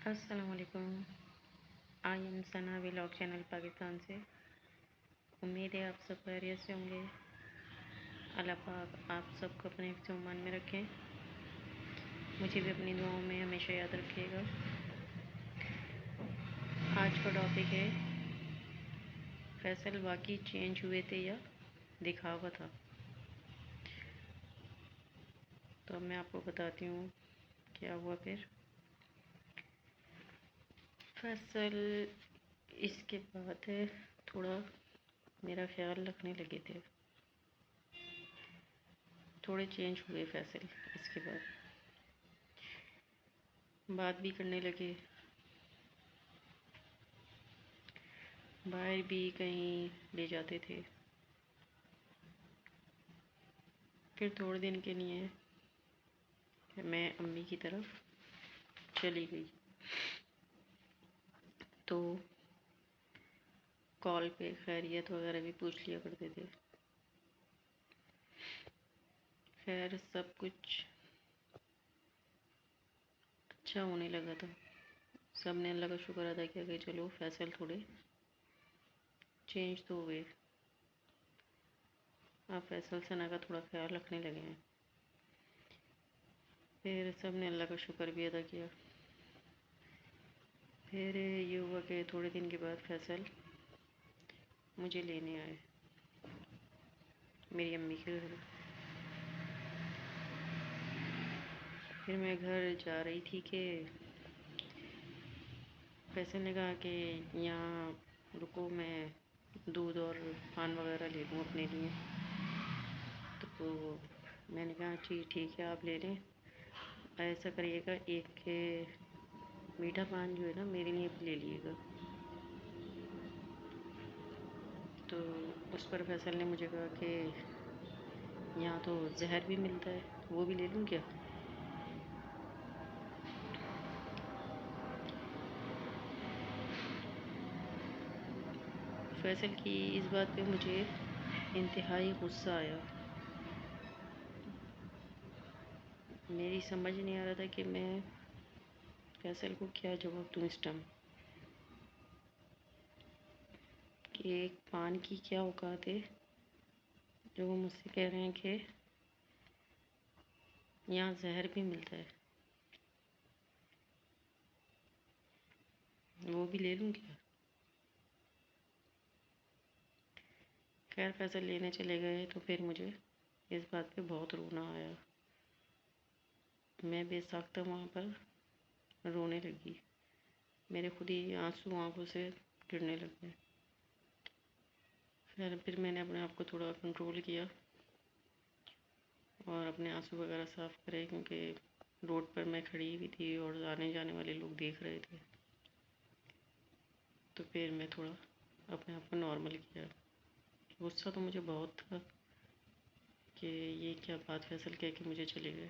السلام علیکم. I am Sana vlog channel Pakistan سے. امید ہے آپ سب خیریت سے ہوں گے. اللہ پاک آپ سب کو اپنے حفظ و امان میں رکھیں. مجھے بھی اپنی دعاؤں میں ہمیشہ یاد رکھیے گا. آج کا ٹاپک ہے فیصل واقعی چینج ہوئے تھے یا دکھاوا تھا. تو اب میں آپ کو بتاتی ہوں کیا ہوا. پھر فیصل اس کے بعد تھوڑا میرا خیال رکھنے لگے تھے. تھوڑے چینج ہوئے فیصل. اس کے بعد بات بھی کرنے لگے. باہر بھی کہیں لے جاتے تھے. پھر تھوڑے دن کے لیے میں امی کی طرف چلی گئی تو کال پہ خیریت وغیرہ بھی پوچھ لیا کرتے تھے. خیر سب کچھ اچھا ہونے لگا تھا. سب نے اللہ کا شکر ادا کیا کہ چلو فیصل تھوڑے چینج تو ہوئے. آپ فیصل ثنا کا تھوڑا خیال رکھنے لگے ہیں. پھر سب نے اللہ کا شکر بھی ادا کیا. پھر یہ ہوا کہ تھوڑے دن کے بعد فیصل مجھے لینے آئے میری امی کے گھر. پھر میں گھر جا رہی تھی کہ فیصل نے کہا کہ یہاں رکو میں دودھ اور پان وغیرہ لے لوں اپنے لیے. تو میں نے کہا جی ٹھیک ہے آپ لے لیں. ایسا کریے گا ایک میٹھا پان جو ہے نا میرے لیے بھی لے لیے گا. تو اس پر فیصل نے مجھے کہا کہ یہاں تو زہر بھی ملتا ہے وہ بھی لے لوں کیا. فیصل کی اس بات پہ مجھے انتہائی غصہ آیا. میری سمجھ نہیں آ رہا تھا کہ میں فیصل کو کیا جواب دوں اس ٹائم. کہ ایک پان کی کیا اوقات ہے جو وہ مجھ سے کہہ رہے ہیں کہ یہاں زہر بھی ملتا ہے وہ بھی لے لوں کیا. خیر فیصل لینے چلے گئے تو پھر مجھے اس بات پہ بہت رونا آیا. میں بے ساختہ وہاں پر رونے لگی. میرے خود ہی آنسو آنکھوں سے گرنے لگے. خیر پھر میں نے اپنے آپ کو تھوڑا کنٹرول کیا اور اپنے آنسو وغیرہ صاف کرے کیونکہ روڈ پر میں کھڑی ہوئی تھی اور آنے جانے والے لوگ دیکھ رہے تھے. تو پھر میں تھوڑا اپنے آپ کو نارمل کیا. غصہ تو مجھے بہت تھا کہ یہ کیا بات فیصل کہہ کے مجھے چلے گئے.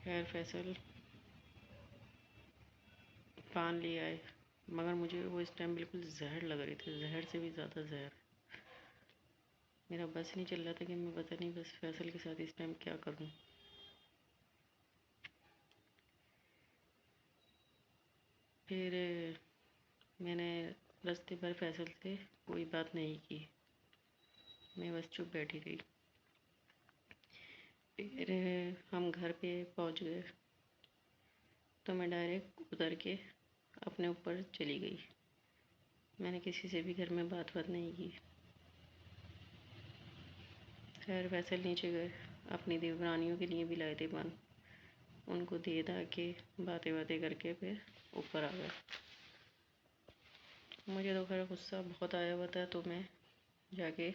خیر فیصل پان لے آئے مگر مجھے وہ اس ٹائم بالکل زہر لگ رہی تھی. زہر سے بھی زیادہ زہر. میرا بس نہیں چل رہا تھا کہ میں پتہ نہیں بس فیصل کے ساتھ اس ٹائم کیا کروں. پھر میں نے رستے پر فیصل سے کوئی بات نہیں کی. میں بس چپ بیٹھی رہی. پھر ہم گھر پہ پہنچ گئے تو میں ڈائریکٹ اتر کے اپنے اوپر چلی گئی. میں نے کسی سے بھی گھر میں بات نہیں کی. خیر فیصل نیچے گئے اپنی دیورانیوں کے لیے بھی لائے تھے پان. ان کو دے دا کے باتیں کر کے پھر اوپر آ گئے. مجھے تو خیر غصہ بہت آیا ہوا تھا تو میں جا کے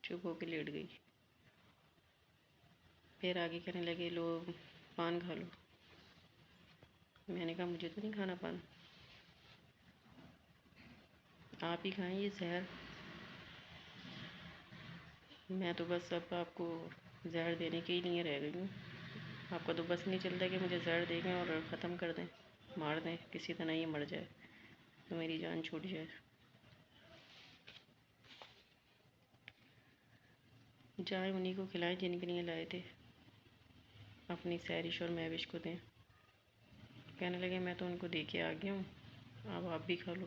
چپ ہو کے لیٹ گئی. پھر آگے کہنے لگے لو پان کھا لو. میں نے کہا مجھے تو نہیں کھانا پان. آپ ہی کھائیں یہ زہر. میں تو بس اب آپ کو زہر دینے کے ہی لیے رہ گئی ہوں. آپ کو تو بس نہیں چلتا کہ مجھے زہر دے دیں اور ختم کر دیں مار دیں کسی طرح یہ مر جائے تو میری جان چھوٹ جائے. جائیں انہیں کو کھلائیں جن کے لیے لائے تھے. اپنی سیرش اور مہوش کو دیں۔ کہنے لگے میں تو ان کو دے کے آ گیا ہوں، اب آپ بھی کھا لو۔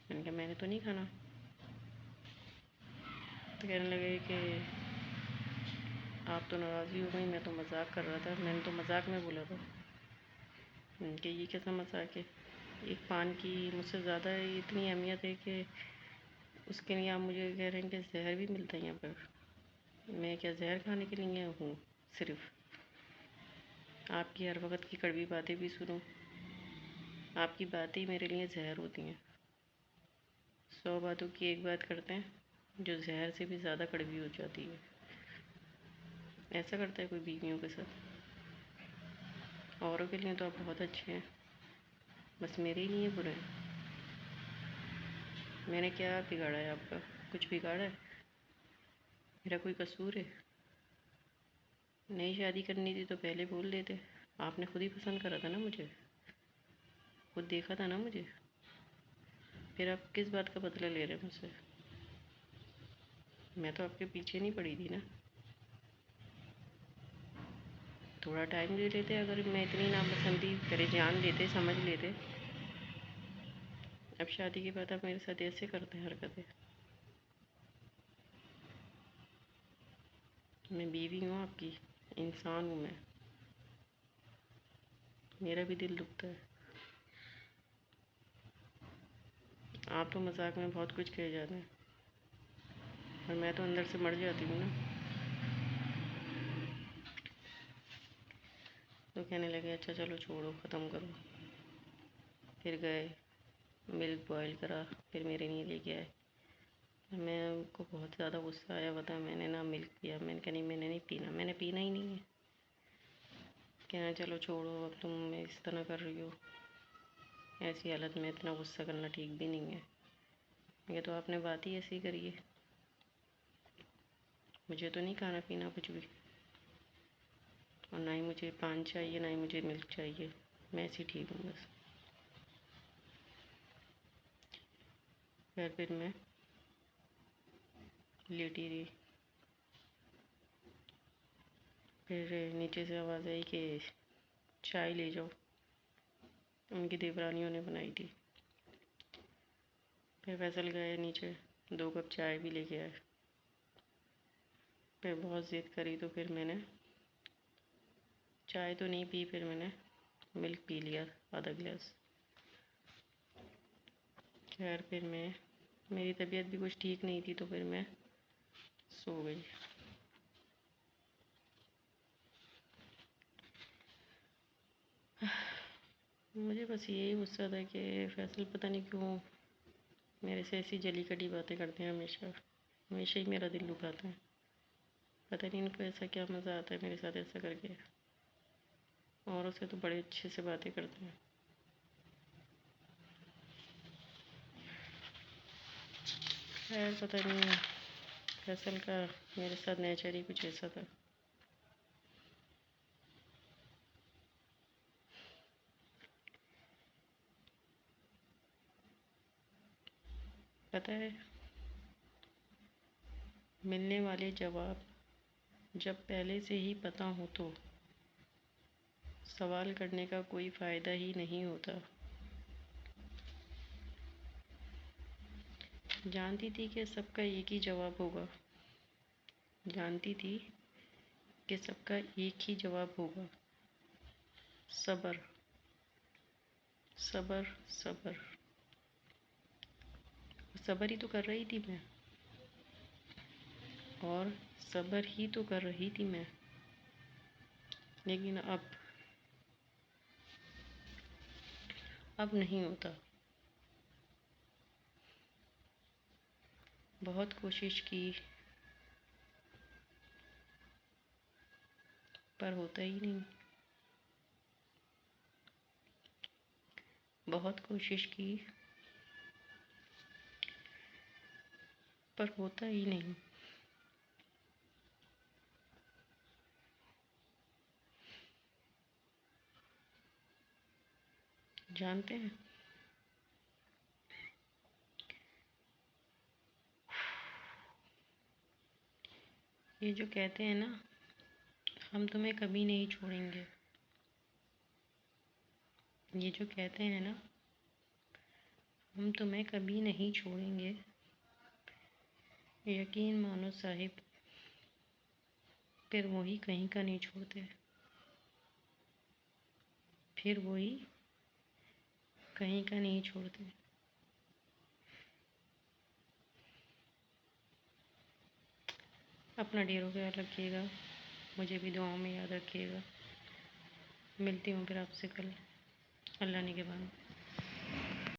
میں نے کہا میں نے تو نہیں کھانا۔ تو کہنے لگے کہ آپ تو ناراضی ہو گئی، میں تو مذاق کر رہا تھا، میں نے تو مذاق میں بولا تھا۔ کہ یہ کیسا مذاق ہے؟ ایک پان کی مجھ سے زیادہ اتنی اہمیت ہے کہ اس کے لیے آپ مجھے کہہ رہے ہیں کہ زہر بھی ملتا ہے یہاں پر؟ میں کیا زہر کھانے کے لیے ہوں؟ صرف آپ کی ہر وقت کی کڑوی باتیں بھی سنوں؟ آپ کی باتیں ہی میرے لیے زہر ہوتی ہیں۔ 100 باتوں کی ایک بات کرتے ہیں جو زہر سے بھی زیادہ کڑوی ہو جاتی ہے۔ ایسا کرتا ہے کوئی بیویوں کے ساتھ؟ اوروں کے لیے تو آپ بہت اچھے ہیں، بس میرے ہی لیے برے ہیں۔ میں نے کیا بگاڑا ہے آپ کا؟ کچھ بگاڑا ہے؟ میرا کوئی قصور ہے؟ نہیں شادی کرنی تھی تو پہلے بول دیتے۔ آپ نے خود ہی پسند کرا تھا نا مجھے، خود دیکھا تھا نا مجھے، پھر آپ کس بات کا بدلہ لے رہے ہیں مجھ سے؟ میں تو آپ کے پیچھے نہیں پڑی تھی نا۔ تھوڑا ٹائم دے لیتے، اگر میں اتنی ناپسندی کرے جان لیتے، سمجھ لیتے۔ اب شادی کے بعد آپ میرے ساتھ ایسے کرتے ہیں حرکتیں؟ میں بیوی ہوں آپ کی، انسان ہوں میں، میرا بھی دل دکھتا ہے۔ آپ تو مذاق میں بہت کچھ کہے جاتے ہیں اور میں تو اندر سے مر جاتی ہوں نا۔ تو کہنے لگے اچھا چلو چھوڑو، ختم کرو۔ پھر گئے، ملک بوائل کرا، پھر میرے لیے لے کے آئے۔ میں کو بہت زیادہ غصہ آیا ہوا تھا، میں نے نہ ملک پیا، میں نے کہا نہیں میں نے نہیں پینا، میں نے پینا ہی نہیں ہے۔ کہنا چلو چھوڑو، اب تم اس طرح کر رہی ہو، ایسی حالت میں اتنا غصہ کرنا ٹھیک بھی نہیں ہے۔ یہ تو آپ نے بات ہی ایسی کری ہے، مجھے تو نہیں کھانا پینا کچھ بھی، اور نہ ہی مجھے پان چاہیے، نہ ہی مجھے ملک چاہیے، میں ایسی ٹھیک ہوں بس۔ پھر میں لیٹی رہی، پھر نیچے سے آواز آئی کہ چائے لے جاؤ، ان کی دیورانیوں نے بنائی تھی۔ پھر فیصل گئے نیچے، 2 کپ چائے بھی لے کے آئے۔ پھر بہت ضد کری تو پھر میں نے چائے تو نہیں پی، پھر میں نے ملک پی لیا آدھا گلاس۔ خیر پھر میری طبیعت بھی کچھ ٹھیک نہیں تھی تو پھر میں سو گئی۔ مجھے بس یہی غصہ تھا کہ فیصل پتہ نہیں کیوں میرے سے ایسی جلی کٹی باتیں کرتے ہیں، ہمیشہ ہی میرا دل دکھاتے ہیں۔ پتہ نہیں ان کو ایسا کیا مزہ آتا ہے میرے ساتھ ایسا کر کے۔ اوروں سے تو بڑے اچھے سے باتیں کرتے ہیں۔ خیر پتہ نہیں فیصل کا میرے ساتھ نیچر ہی کچھ ایسا تھا۔ پتہ ہے ملنے والے جواب جب پہلے سے ہی پتہ ہو تو سوال کرنے کا کوئی فائدہ ہی نہیں ہوتا۔ جانتی تھی کہ سب کا ایک ہی جواب ہوگا، جانتی تھی کہ سب کا ایک ہی جواب ہوگا، صبر صبر صبر۔ صبر ہی تو کر رہی تھی میں، اور صبر ہی تو کر رہی تھی میں، لیکن اب نہیں ہوتا۔ بہت کوشش کی پر ہوتا ہی نہیں، بہت کوشش کی پر ہوتا ہی نہیں۔ جانتے ہیں یہ جو کہتے ہیں نا ہم تمہیں کبھی نہیں چھوڑیں گے. یہ جو کہتے ہیں نا، ہم تمہیں کبھی نہیں چھوڑیں گے، یقین مانو صاحب، پھر وہی کہیں کا نہیں چھوڑتے. پھر وہی کہیں کا نہیں چھوڑتے. اپنا ڈھیروں خیال رکھیے گا، مجھے بھی دعاؤں میں یاد رکھیے گا. ملتی ہوں پھر آپ سے کل. اللہ نگہبان.